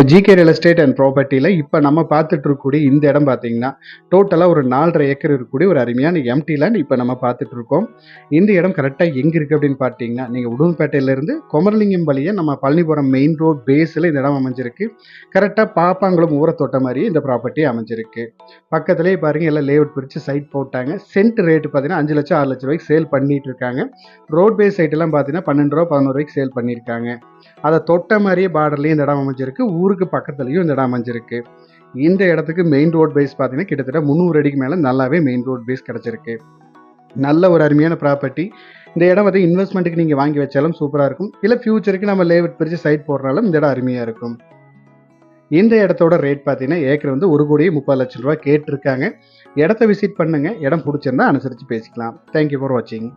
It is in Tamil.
ஜிகே ரியல் எஸ்டேட் அண்ட் ப்ராப்பர்ட்டியில் இப்போ நம்ம பார்த்துட்டு இருக்கக்கூடிய இந்த இடம் பார்த்தீங்கன்னா டோட்டலாக ஒரு 4.5 ஏக்கர் இருக்கக்கூடிய ஒரு அருமையான எம்டி லேண்ட் இப்போ நம்ம பார்த்துட்டு இருக்கோம். இந்த இடம் கரெக்டாக எங்கே இருக்குது அப்படின்னு பார்த்தீங்கன்னா, நீங்கள் உடுமல்பேட்டையிலேருந்து குமரலிங்கம் வழியாக நம்ம பழனிபுரம் மெயின் ரோட் பேஸில் இந்த இடம் அமைஞ்சிருக்கு. கரெக்டாக பாப்பாங்குளம் ஊரை தொட்ட மாதிரியே இந்த ப்ராப்பர்ட்டி அமைஞ்சிருக்கு. பக்கத்துலேயே பாருங்கள் எல்லாம் லேஅவுட் பிரித்து சைட் போட்டாங்க. சென்ட் ரேட்டு பார்த்தீங்கன்னா 5 லட்சம் 6 லட்ச ரூபாய்க்கு சேல் பண்ணிட்டு இருக்காங்க. ரோட் பேஸ் சைட்டெல்லாம் பார்த்தீங்கன்னா 12 ரூபா 11 ரூபாய்க்கு சேல் பண்ணியிருக்காங்க. அதை தொட்ட மாதிரியே பார்டர்லேயும் இந்த இடம் அமைஞ்சிருக்கு. ஊருக்கு பக்கத்துலையும் இந்த இடம் அமைஞ்சிருக்கு. இந்த இடத்துக்கு மெயின் ரோட் பேஸ் பார்த்தீங்கன்னா கிட்டத்தட்ட 300 அடிக்கு மேலே நல்லாவே மெயின் ரோட் பேஸ் கிடச்சிருக்கு. நல்ல ஒரு அருமையான ப்ராப்பர்ட்டி. இந்த இடம் வந்து இன்வெஸ்ட்மெண்ட்டுக்கு நீங்கள் வாங்கி வச்சாலும் சூப்பராக இருக்கும். இல்லை ஃபியூச்சருக்கு நம்ம லேஅவுட் பிரித்து சைட் போடுறாலும் இந்த இடம் அருமையாக இருக்கும். இந்த இடத்தோட ரேட் பார்த்தீங்கன்னா ஏக்கர் வந்து 1,30,00,000 ரூபா கேட்டிருக்காங்க. இடத்த விசிட் பண்ணுங்க. இடம் பிடிச்சிருந்தா அனுசரித்து பேசிக்கலாம். தேங்க்யூ ஃபார் வாட்சிங்.